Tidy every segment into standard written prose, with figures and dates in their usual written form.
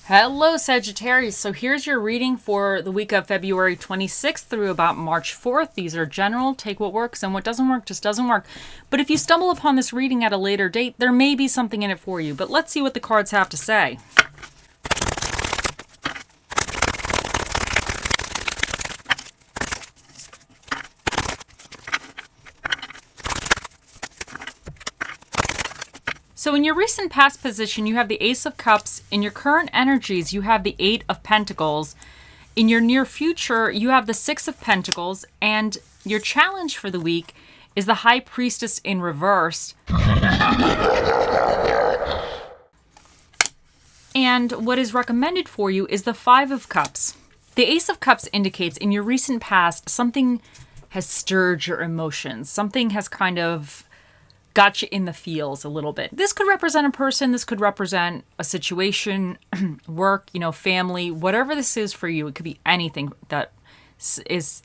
Hello, Sagittarius. So here's your reading for the week of February 26th through about March 4th. These are general. Take what works, and what doesn't work just doesn't work. But if you stumble upon this reading at a later date, there may be something in it for you. But let's see what the cards have to say. So in your recent past position, you have the Ace of Cups. In your current energies, you have the Eight of Pentacles. In your near future, you have the Six of Pentacles. And your challenge for the week is the High Priestess in reverse. And what is recommended for you is the Five of Cups. The Ace of Cups indicates in your recent past, something has stirred your emotions. Something has kind of got you in the feels a little bit. This could represent a person. This could represent a situation, work, family, whatever this is for you. It could be anything that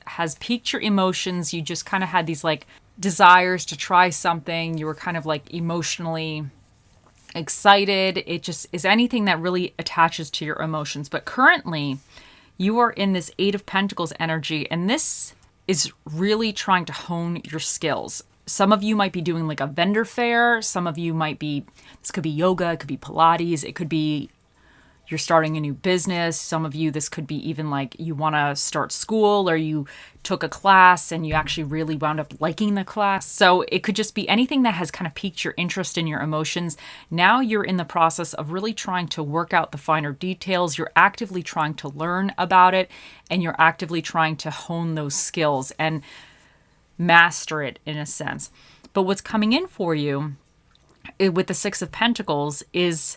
has piqued your emotions. You just kind of had these desires to try something. You were kind of emotionally excited. It just is anything that really attaches to your emotions. But currently, you are in this Eight of Pentacles energy, and this is really trying to hone your skills. Some of you might be doing a vendor fair. Some of you might be, this could be yoga, it could be Pilates, it could be you're starting a new business. Some of you, this could be even you want to start school, or you took a class and you actually really wound up liking the class. So it could just be anything that has kind of piqued your interest in your emotions. Now you're in the process of really trying to work out the finer details. You're actively trying to learn about it, and you're actively trying to hone those skills and master it in a sense. But what's coming in for you with the Six of Pentacles is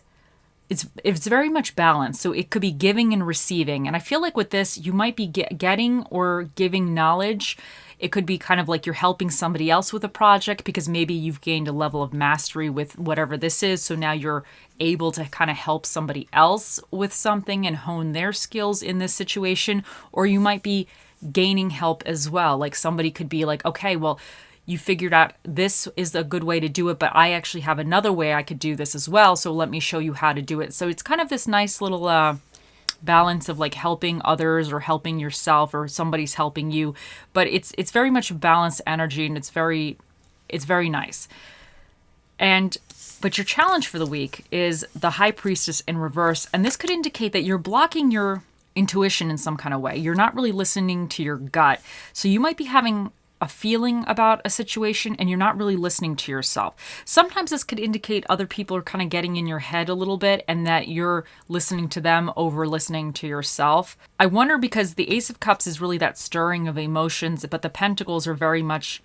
it's very much balanced. So it could be giving and receiving. And I feel with this, you might be getting or giving knowledge. It could be kind of you're helping somebody else with a project because maybe you've gained a level of mastery with whatever this is. So now you're able to kind of help somebody else with something and hone their skills in this situation. Or you might be gaining help as well. Somebody could be okay, well, you figured out this is a good way to do it, but I actually have another way I could do this as well. So let me show you how to do it. So it's kind of this nice little balance of helping others or helping yourself, or somebody's helping you. But it's very much a balanced energy, and it's very nice. But your challenge for the week is the High Priestess in reverse. And this could indicate that you're blocking your intuition in some kind of way. You're not really listening to your gut. So you might be having a feeling about a situation and you're not really listening to yourself. Sometimes this could indicate other people are kind of getting in your head a little bit, and that you're listening to them over listening to yourself. I wonder, because the Ace of Cups is really that stirring of emotions, but the Pentacles are very much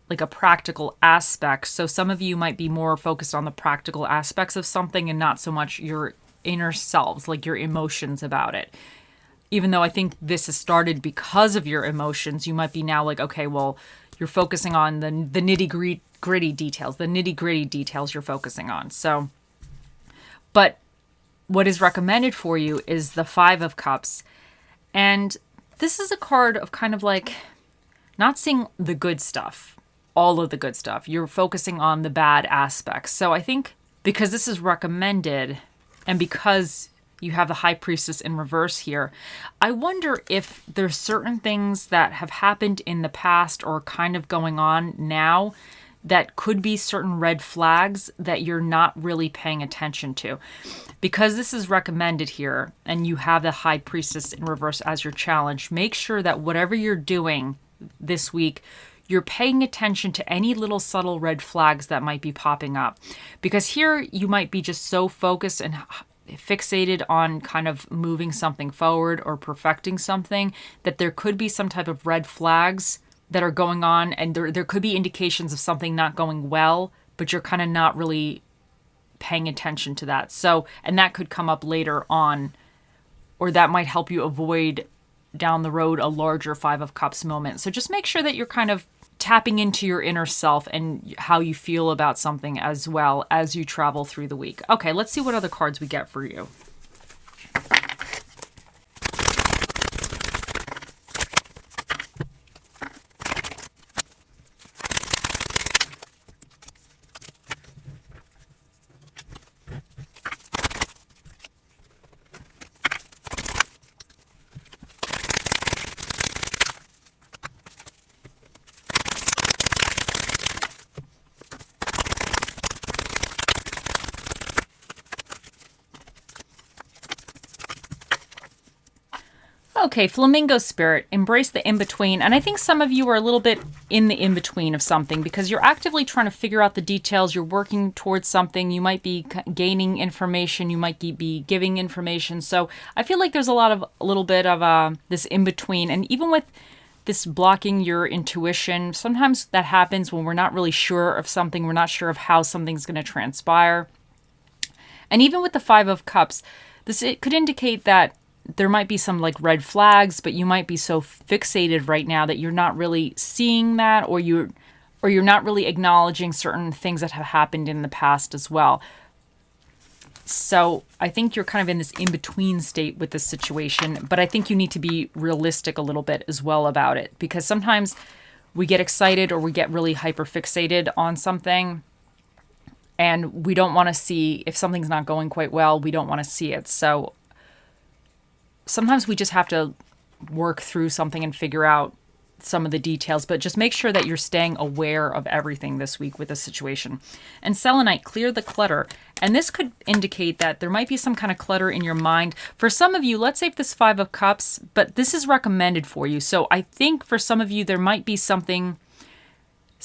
a practical aspect. So some of you might be more focused on the practical aspects of something and not so much your inner selves, your emotions about it. Even though I think this has started because of your emotions, you might be now okay, well, you're focusing on the nitty-gritty details. The nitty-gritty details you're focusing on. So, but what is recommended for you is the Five of Cups. And this is a card of kind of not seeing the good stuff, all of the good stuff. You're focusing on the bad aspects. So I think because this is recommended, and because you have the High Priestess in reverse here, I wonder if there's certain things that have happened in the past or kind of going on now that could be certain red flags that you're not really paying attention to. Because this is recommended here, and you have the High Priestess in reverse as your challenge, make sure that whatever you're doing this week, you're paying attention to any little subtle red flags that might be popping up. Because here you might be just so focused and fixated on kind of moving something forward or perfecting something that there could be some type of red flags that are going on, and there could be indications of something not going well, but you're kind of not really paying attention to that. So, and that could come up later on, or that might help you avoid down the road a larger Five of Cups moment. So just make sure that you're kind of tapping into your inner self and how you feel about something as well as you travel through the week. Okay, let's see what other cards we get for you. Okay, Flamingo Spirit, embrace the in-between. And I think some of you are a little bit in the in-between of something because you're actively trying to figure out the details. You're working towards something. You might be gaining information. You might be giving information. So I feel like there's a little bit of this in-between. And even with this blocking your intuition, sometimes that happens when we're not really sure of something. We're not sure of how something's going to transpire. And even with the Five of Cups, it could indicate that there might be some like red flags, but you might be so fixated right now that you're not really seeing that, or you're not really acknowledging certain things that have happened in the past as well. So I think you're kind of in this in-between state with this situation, but I think you need to be realistic a little bit as well about it, because sometimes we get excited or we get really hyper fixated on something and we don't want to see, if something's not going quite well, we don't want to see it. So sometimes we just have to work through something and figure out some of the details, but just make sure that you're staying aware of everything this week with the situation. And Selenite, clear the clutter. And this could indicate that there might be some kind of clutter in your mind. For some of you, let's save this Five of Cups, but this is recommended for you. So I think for some of you, there might be some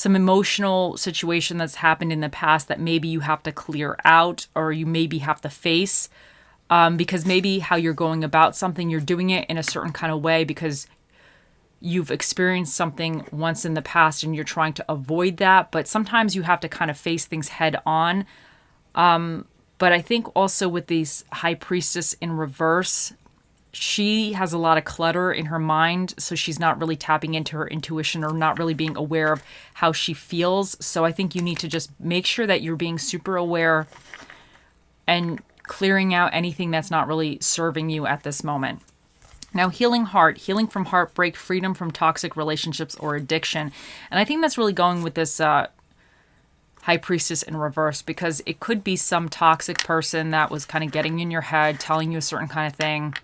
emotional situation that's happened in the past that maybe you have to clear out, or you maybe have to face. Because maybe how you're going about something, you're doing it in a certain kind of way because you've experienced something once in the past and you're trying to avoid that. But sometimes you have to kind of face things head on. But I think also with these High Priestess in reverse, she has a lot of clutter in her mind. So she's not really tapping into her intuition or not really being aware of how she feels. So I think you need to just make sure that you're being super aware and clearing out anything that's not really serving you at this moment. Now, healing heart, healing from heartbreak, freedom from toxic relationships or addiction. And I think that's really going with this High Priestess in reverse, because it could be some toxic person that was kind of getting in your head, telling you a certain kind of thing,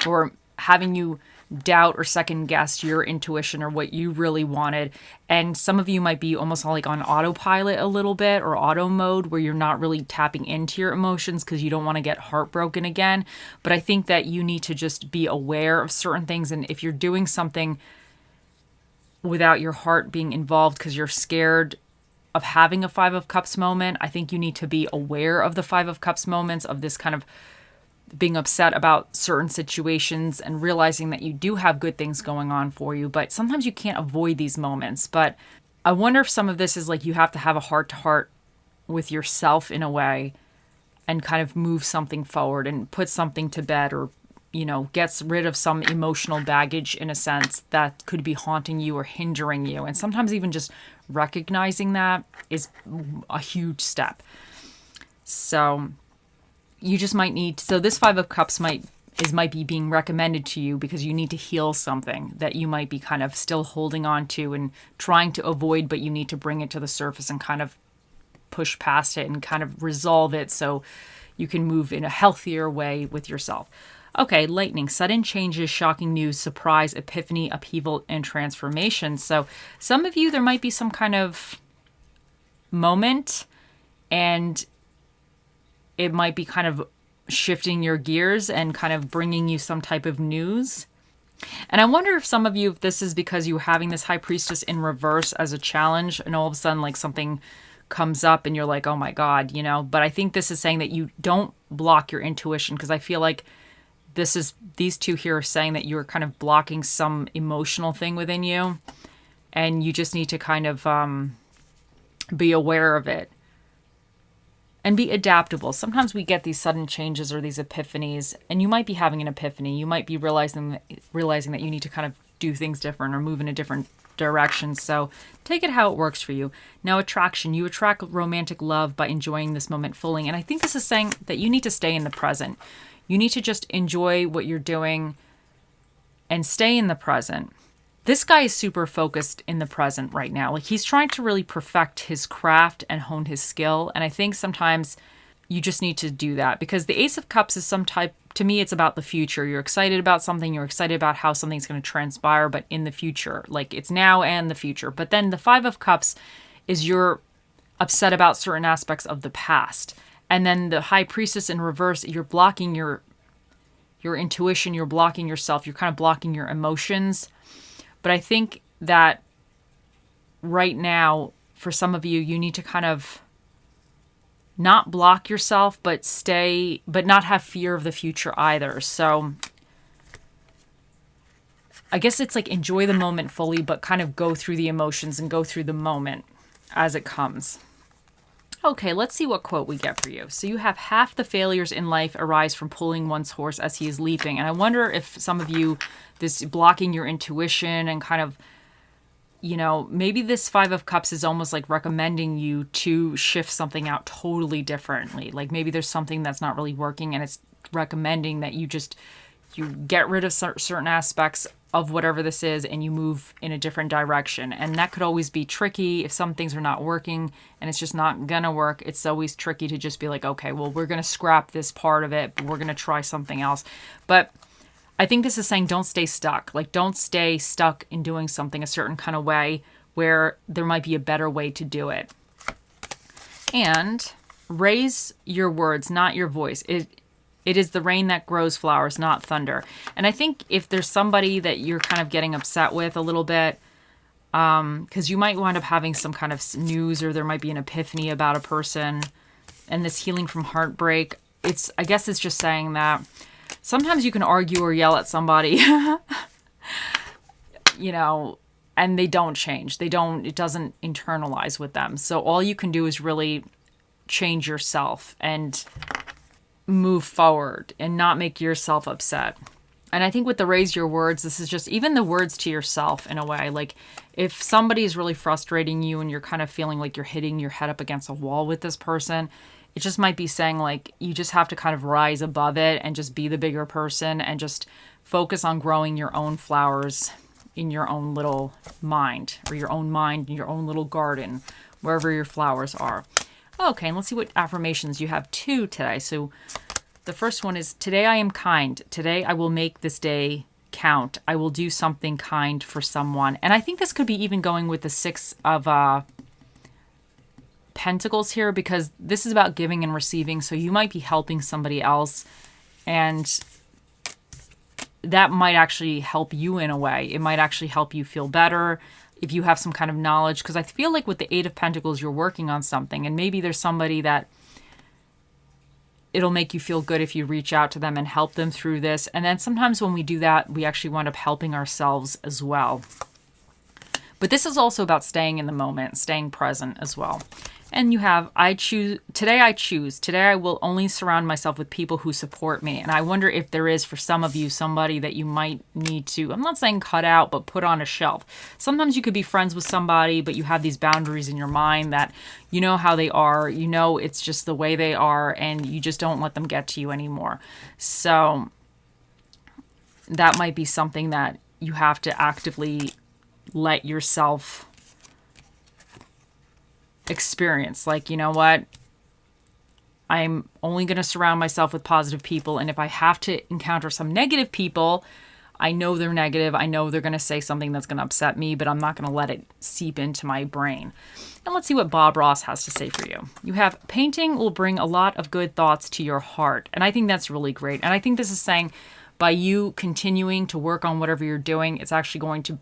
or having you doubt or second guess your intuition or what you really wanted. And some of you might be almost like on autopilot a little bit, or auto mode, where you're not really tapping into your emotions because you don't want to get heartbroken again. But I think that you need to just be aware of certain things. And if you're doing something without your heart being involved because you're scared of having a Five of Cups moment, I think you need to be aware of the Five of Cups moments, of this kind of being upset about certain situations and realizing that you do have good things going on for you, but sometimes you can't avoid these moments. But I wonder if some of this is like you have to have a heart-to-heart with yourself in a way and kind of move something forward and put something to bed, or, gets rid of some emotional baggage in a sense that could be haunting you or hindering you. And sometimes even just recognizing that is a huge step. So you just might need, so this Five of Cups might be being recommended to you because you need to heal something that you might be kind of still holding on to and trying to avoid, but you need to bring it to the surface and kind of push past it and kind of resolve it so you can move in a healthier way with yourself. Okay, lightning, sudden changes, shocking news, surprise, epiphany, upheaval, and transformation. So some of you, there might be some kind of moment, and it might be kind of shifting your gears and kind of bringing you some type of news. And I wonder if some of you, if this is because you're having this High Priestess in reverse as a challenge, and all of a sudden like something comes up and you're like, oh my God, but I think this is saying that you don't block your intuition, because I feel like these two here are saying that you're kind of blocking some emotional thing within you, and you just need to kind of be aware of it. And be adaptable. Sometimes we get these sudden changes or these epiphanies, and you might be having an epiphany. You might be realizing that you need to kind of do things different or move in a different direction. So take it how it works for you. Now, attraction. You attract romantic love by enjoying this moment fully. And I think this is saying that you need to stay in the present. You need to just enjoy what you're doing and stay in the present. This guy is super focused in the present right now. Like, he's trying to really perfect his craft and hone his skill. And I think sometimes you just need to do that, because the Ace of Cups is to me, it's about the future. You're excited about something. You're excited about how something's going to transpire, but in the future, like it's now and the future. But then the Five of Cups is you're upset about certain aspects of the past. And then the High Priestess in reverse, you're blocking your your intuition, you're blocking yourself, you're kind of blocking your emotions. But I think that right now, for some of you, you need to kind of not block yourself, but not have fear of the future either. So I guess it's like enjoy the moment fully, but kind of go through the emotions and go through the moment as it comes. Okay, let's see what quote we get for you. So you have half the failures in life arise from pulling one's horse as he is leaping. And I wonder if some of you, this blocking your intuition and kind of, maybe this Five of Cups is almost like recommending you to shift something out totally differently. Like maybe there's something that's not really working and it's recommending that you get rid of certain aspects of whatever this is and you move in a different direction. And that could always be tricky if some things are not working and it's just not gonna work. It's always tricky to just be like, okay, well, we're gonna scrap this part of it, but we're gonna try something else. But I think this is saying don't stay stuck. Like don't stay stuck in doing something a certain kind of way where there might be a better way to do it. And raise your words, not your voice. It is the rain that grows flowers, not thunder. And I think if there's somebody that you're kind of getting upset with a little bit, because you might wind up having some kind of news or there might be an epiphany about a person and this healing from heartbreak, I guess it's just saying that sometimes you can argue or yell at somebody, and they don't change. It doesn't internalize with them. So all you can do is really change yourself and move forward and not make yourself upset. And I think with the raise your words, this is just even the words to yourself in a way. Like if somebody is really frustrating you and you're kind of feeling like you're hitting your head up against a wall with this person, it just might be saying like you just have to kind of rise above it and just be the bigger person and just focus on growing your own flowers in your own little mind or your own mind in your own little garden, wherever your flowers are. Okay, and let's see what affirmations you have 2 today. So the first one is, today I am kind. Today I will make this day count. I will do something kind for someone. And I think this could be even going with the 6 of Pentacles here, because this is about giving and receiving. So you might be helping somebody else and that might actually help you in a way. It might actually help you feel better if you have some kind of knowledge, because I feel like with the 8 of Pentacles, you're working on something and maybe there's somebody that it'll make you feel good if you reach out to them and help them through this. And then sometimes when we do that, we actually wind up helping ourselves as well. But this is also about staying in the moment, staying present as well. And you have, today I will only surround myself with people who support me. And I wonder if there is for some of you, somebody that you might need to, I'm not saying cut out, but put on a shelf. Sometimes you could be friends with somebody, but you have these boundaries in your mind that you know how they are, it's just the way they are, and you just don't let them get to you anymore. So that might be something that you have to actively let yourself experience. Like, you know what? I'm only going to surround myself with positive people. And if I have to encounter some negative people, I know they're negative. I know they're going to say something that's going to upset me, but I'm not going to let it seep into my brain. And let's see what Bob Ross has to say for you. You have, painting will bring a lot of good thoughts to your heart. And I think that's really great. And I think this is saying by you continuing to work on whatever you're doing, it's actually going to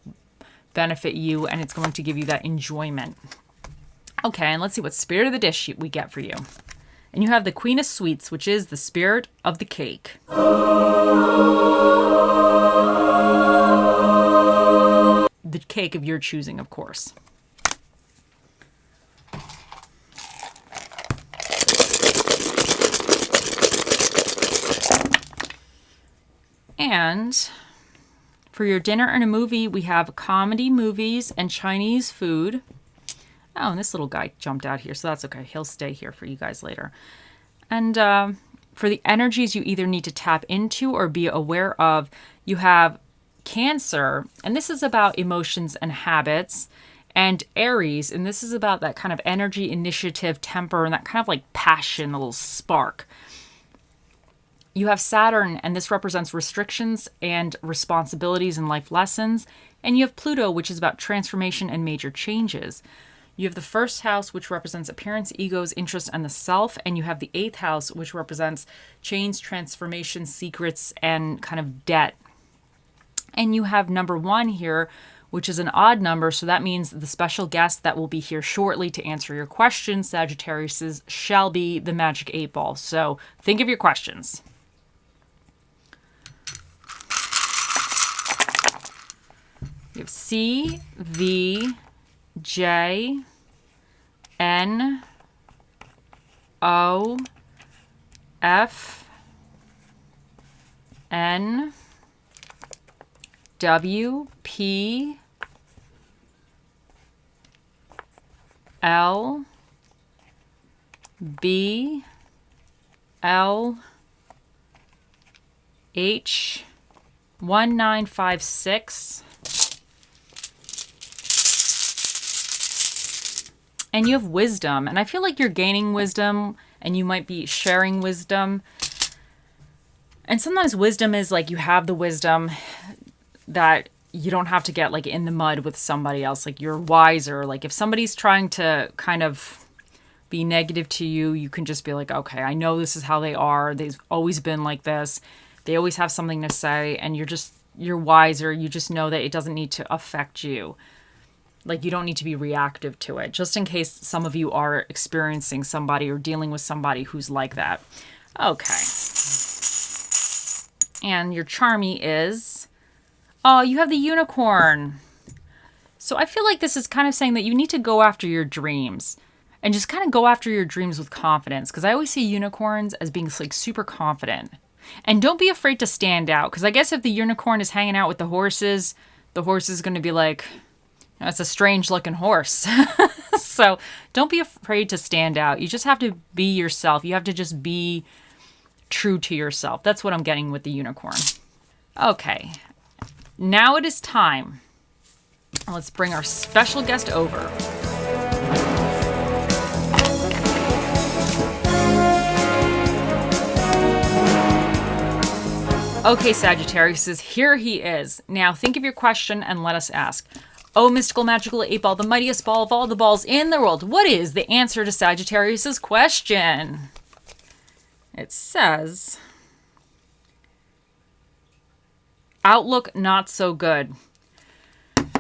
benefit you and it's going to give you that enjoyment. Okay, and let's see what spirit of the dish we get for you. And you have the Queen of Sweets, which is the spirit of the cake. The cake of your choosing, of course. And for your dinner and a movie, we have comedy movies and Chinese food. Oh, and this little guy jumped out here, so that's okay. He'll stay here for you guys later. And for the energies you either need to tap into or be aware of, you have Cancer, and this is about emotions and habits, and Aries, and this is about that kind of energy, initiative, temper, and that kind of like passion, a little spark. You have Saturn, and this represents restrictions and responsibilities and life lessons. And you have Pluto, which is about transformation and major changes. You have the first house, which represents appearance, egos, interest, and the self. And you have the eighth house, which represents change, transformation, secrets, and kind of debt. And you have number 1 here, which is an odd number. So that means the special guest that will be here shortly to answer your questions, Sagittarius, shall be the magic 8 ball. So think of your questions. You have C, V, J, N, O, F, N, W, P, L, B, L, H, 1956. And you have wisdom. And I feel like you're gaining wisdom and you might be sharing wisdom. And sometimes wisdom is like you have the wisdom that you don't have to get like in the mud with somebody else. Like you're wiser. Like if somebody's trying to kind of be negative to you, you can just be like, okay, I know this is how they are. They've always been like this. They always have something to say. And you're wiser. You just know that it doesn't need to affect you. Like you don't need to be reactive to it, just in case some of you are experiencing somebody or dealing with somebody who's like that. Okay. And your charmy is, oh, you have the unicorn. So I feel like this is kind of saying that you need to go after your dreams and just kind of go after your dreams with confidence. Because I always see unicorns as being like super confident. And don't be afraid to stand out. Because I guess if the unicorn is hanging out with the horse is going to be like, it's a strange looking horse. So don't be afraid to stand out. You just have to be yourself. You have to just be true to yourself. That's what I'm getting with the unicorn. Okay. Now it is time. Let's bring our special guest over. Okay, Sagittarius, here he is. Now think of your question and let us ask. Oh, mystical, magical 8 ball, the mightiest ball of all the balls in the world. What is the answer to Sagittarius's question? It says, outlook not so good.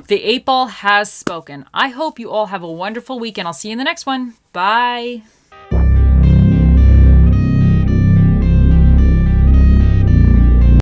The 8 ball has spoken. I hope you all have a wonderful week and I'll see you in the next one. Bye.